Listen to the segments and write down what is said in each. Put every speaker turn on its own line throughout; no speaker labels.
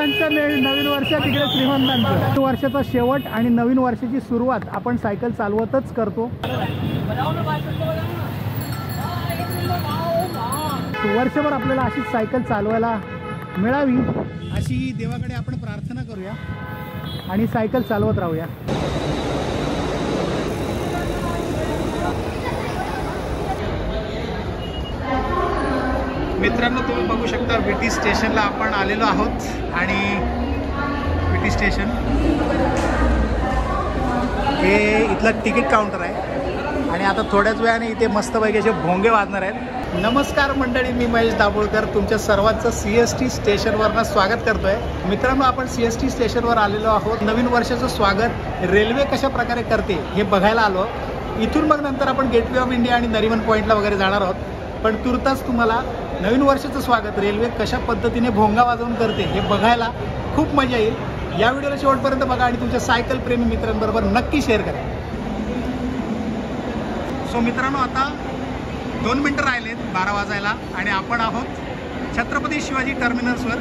गरिबांचं नवीन वर्ष, तिकडे श्रीमंतांचं. वर्षाचा शेवट आणि नवीन वर्षाची सुरुवात आपण सायकल चालवतच करतो. वर्षभर आपल्याला अशीच सायकल चालवायला मिळावी अशी देवाकडे आपण प्रार्थना करूया आणि सायकल चालवत राहूया. मित्रांनो, तुम्ही बघू शकता विटी स्टेशनला आपण आलेलो आहोत आणि विटी स्टेशन हे इथलं तिकीट काउंटर आहे आणि आता थोड्याच वेळाने इथे मस्तपैकी असे भोंगे वाजणार आहेत. नमस्कार मंडळी, मी महेश दाभोळकर तुमच्या सर्वांचं CST स्टेशनवरनं स्वागत करतोय. मित्रांनो, आपण CST स्टेशनवर आलेलो आहोत. नवीन वर्षाचं स्वागत रेल्वे कशा प्रकारे करते हे बघायला आलो. इथून मग नंतर आपण गेटवे ऑफ इंडिया आणि नरिमन पॉईंटला वगैरे जाणार आहोत. पण तुर्तास तुम्हाला नवीन वर्षाचं स्वागत रेल्वे कशा पद्धतीने भोंगा वाजवून करते हे बघायला खूप मजा येईल. या व्हिडिओला शेवटपर्यंत बघा आणि तुमच्या सायकल प्रेमी मित्रांबरोबर नक्की शेअर करा. सो मित्रांनो, आता 2 मिनिटं राहिलेत 12 वाजायला आणि आपण आहोत छत्रपती शिवाजी टर्मिनल्सवर.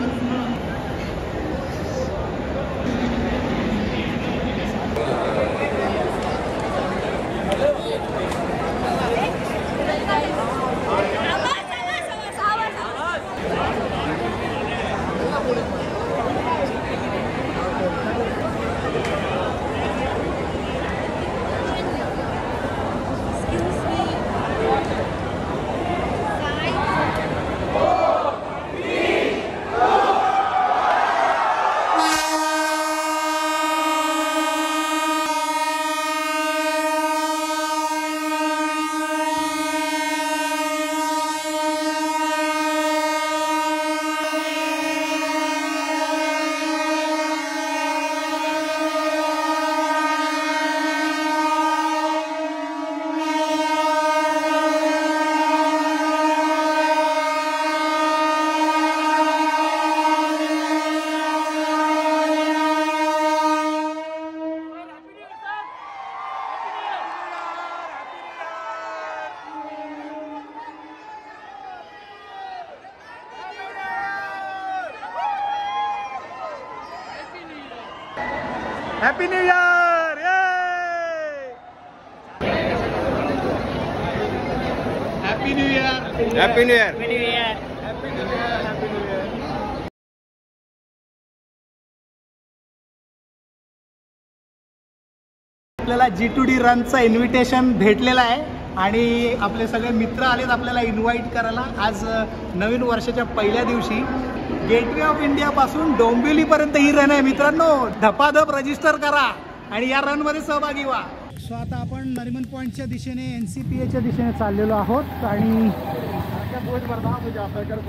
Happy new year! Happy new year!
Happy new year!
आपल्याला G2D रनचं इन्व्हिटेशन भेटलेलं आहे आणि आपले सगळे मित्र आलेत आपल्याला इन्व्हाइट करायला. आज नवीन वर्षाच्या पहिल्या दिवशी गेटवे ऑफ इंडिया पासून डोंबिवलीपर्यंत ही रन आहे. मित्रांनो, धपाधप रजिस्टर करा आणि या रन मध्ये सहभागी व्हा. सो आता आपण नरिमन पॉईंटच्या दिशेने NCPAच्या दिशेने चाललेलो आहोत आणि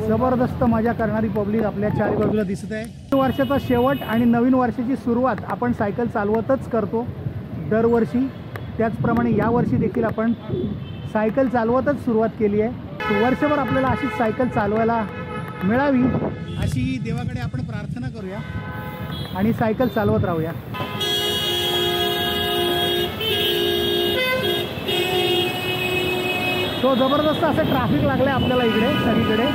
जबरदस्त मजा करणारी पब्लिक आपल्या चारी बाजूला दिसत आहे. वर्षाचा शेवट आणि नवीन वर्षाची सुरुवात आपण सायकल चालवतच करतो दरवर्षी. त्याचप्रमाणे यावर्षी देखील आपण सायकल चालवतच सुरुवात केली आहे. वर्षभर आपल्याला अशीच सायकल चालवायला मिळावी अशी देवाकडे आपण प्रार्थना करूया आणि सायकल चालवत राहूया. तो जबरदस्त असं ट्रॅफिक लागलं आहे आपल्याला इकडे सगळीकडे.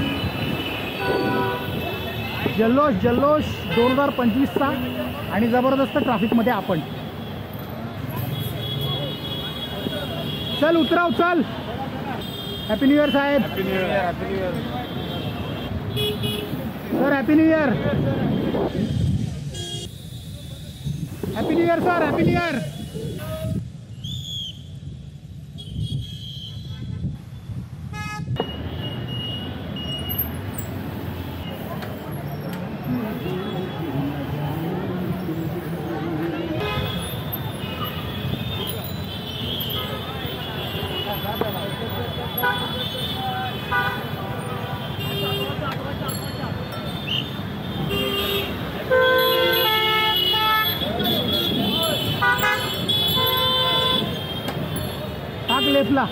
जल्लोष जल्लोष 2025चा आणि जबरदस्त ट्रॅफिकमध्ये आपण. चल उतराव, चल. हॅपी न्यू इयर साहेब.
Happy new year! Happy new year
sir. Happy new year! Happy new year sir. Happy new year! लेफ्टला.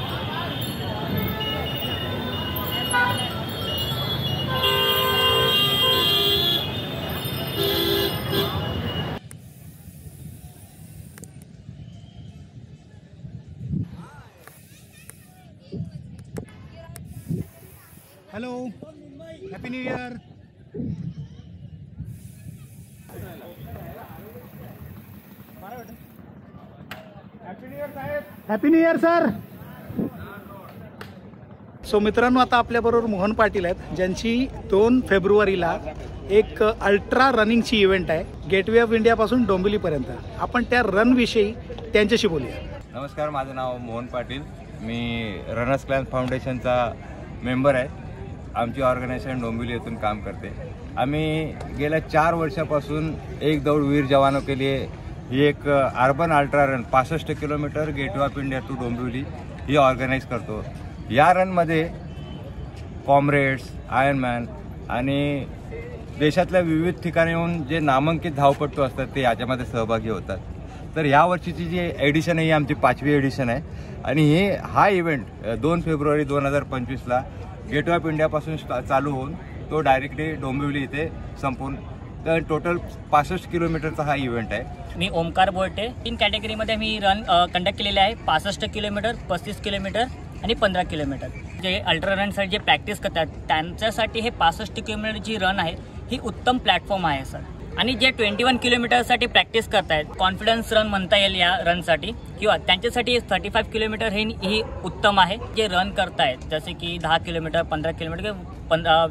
Hello, happy new year. Happy new year sir. So मित्रांनो, आता आपल्याबरोबर मोहन पाटील आहेत, ज्यांची 2 फेब्रुवारीला एक अल्ट्रा रनिंगची इव्हेंट आहे गेटवे ऑफ इंडियापासून डोंबिवलीपर्यंत. आपण त्या रनविषयी त्यांच्याशी बोलूया.
नमस्कार, माझं नाव मोहन पाटील. मी रनर्स क्लान फाउंडेशनचा मेंबर आहे. आमची ऑर्गनायझेशन डोंबिवली येथून काम करते. आम्ही गेल्या 4 वर्षापासून एक दौड़ वीर जवानों के लिए ही एक urban ultra run 65 kilometre Gateway of India to Dombivli ही ऑर्गनाईज करतो. या रनमध्ये कॉम्रेड्स, आयर्नमॅन आणि देशातल्या विविध ठिकाणी येऊन जे नामांकित धावपटू असतात ते याच्यामध्ये सहभागी होतात. तर यावर्षीची जी एडिशन आहे ही आमची 5वी एडिशन आहे आणि हा इव्हेंट 2 फेब्रुवारी 2025ला गेटवे ऑफ इंडियापासून चालू होऊन तो डायरेक्टली डोंबिवली इथे संपून तर टोटल 65 किलोमीटरचा हा इव्हेंट आहे.
मी ओमकार बोरटे. 3 कॅटेगरीमध्ये मी रन कंडक्ट केलेले आहे. 65 किलोमीटर, 35 किलोमीटर आणि 15 किलोमीटर. जे अल्ट्रा रनसाठी जे प्रॅक्टिस करतात त्यांच्यासाठी हे 65 किलोमीटरची रन आहे ही उत्तम प्लॅटफॉर्म आहे सर. आणि जे 21 किलोमीटरसाठी प्रॅक्टिस करतायत, कॉन्फिडन्स रन म्हणता येईल या रनसाठी, किंवा त्यांच्यासाठी 35 किलोमीटर ही उत्तम आहे. जे रन करतायत जसे की 10 किलोमीटर, 15 किलोमीटर,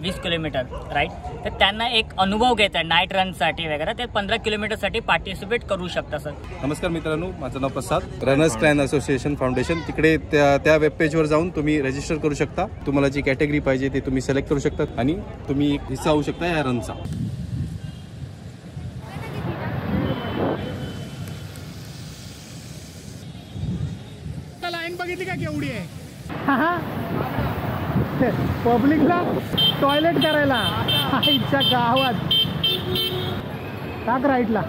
20 किलोमीटर राईट, तर त्यांना एक अनुभव घेत आहे नाईट रनसाठी वगैरे, ते 15 किलोमीटरसाठी पार्टिसिपेट करू शकता सर.
नमस्कार मित्रांनो, माझं नाव प्रसाद. रनर्स क्लान असोसिएशन फाउंडेशन, तिकडे त्या वेब पेजवर जाऊन तुम्ही रजिस्टर करू शकता. तुम्हाला जी कॅटेगरी पाहिजे ते तुम्ही सिलेक्ट करू शकता आणि तुम्ही एक हिस्सा होऊ शकता या रनचा.
लाईन बघितली का केवढी आहे? पब्लिकला टॉयलेट करायला आईच्या गावात. टाक राईटला.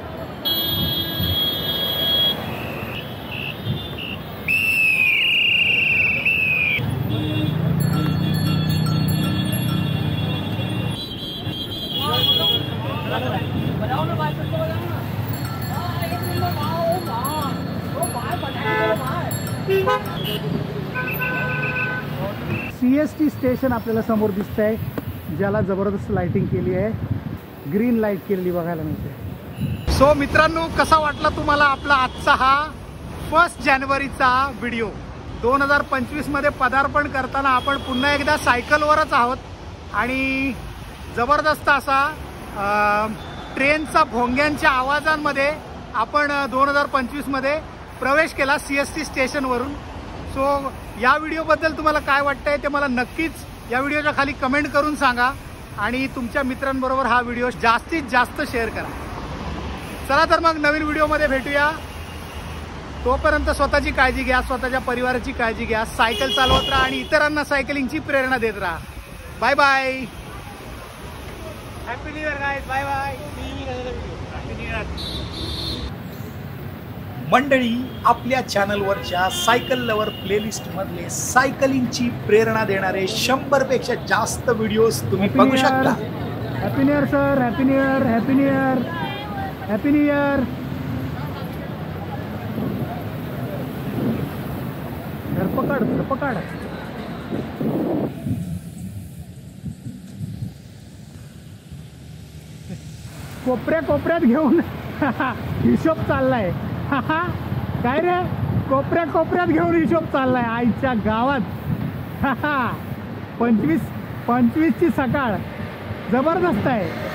CST स्टेशन आपल्याला समोर दिसत आहे, ज्याला जबरदस्त लाइटिंग केली आहे, ग्रीन लाईट केलेली बघायला मिळते. सो मित्रांनो, कसा वाटला तुम्हाला आपला आजचा हा 1 जानेवारीचा व्हिडिओ? 2025 मध्ये पदार्पण करताना आपण पुन्हा एकदा सायकलवरच आहोत आणि जबरदस्त असा ट्रेनचा भोंग्यांच्या आवाजांमध्ये आपण 2025 मध्ये प्रवेश केला CST स्टेशनवरून. सो या व्हिडिओबद्दल तुम्हाला काय वाटतंय ते मला नक्कीच या व्हिडिओच्या खाली कमेंट करून सांगा आणि तुमच्या मित्रांबरोबर हा व्हिडिओ जास्तीत जास्त शेअर करा. चला तर मग नवीन व्हिडिओमध्ये भेटूया. तोपर्यंत स्वतःची काळजी घ्या, स्वतःच्या परिवाराची काळजी घ्या, सायकल चालवत राहा आणि इतरांना सायकलिंगची प्रेरणा देत राहा. Bye bye. Happy new year guys. Bye bye. Happy new year. मंडळी, आपल्या चॅनलवरच्या सायकल लवर प्लेलिस्टमधले सायकलिंगची प्रेरणा देणारे 100 पेक्षा जास्त व्हिडिओज तुम्ही बघू शकता. Happy new year sir. Happy new year. Happy new year. Happy new year. धरपकड. कोपऱ्यात घेऊन हिशोब चाललाय. काय रे, कोपऱ्यात घेऊन हिशोब चाललाय आईच्या गावात. 25ची सकाळ जबरदस्त आहे.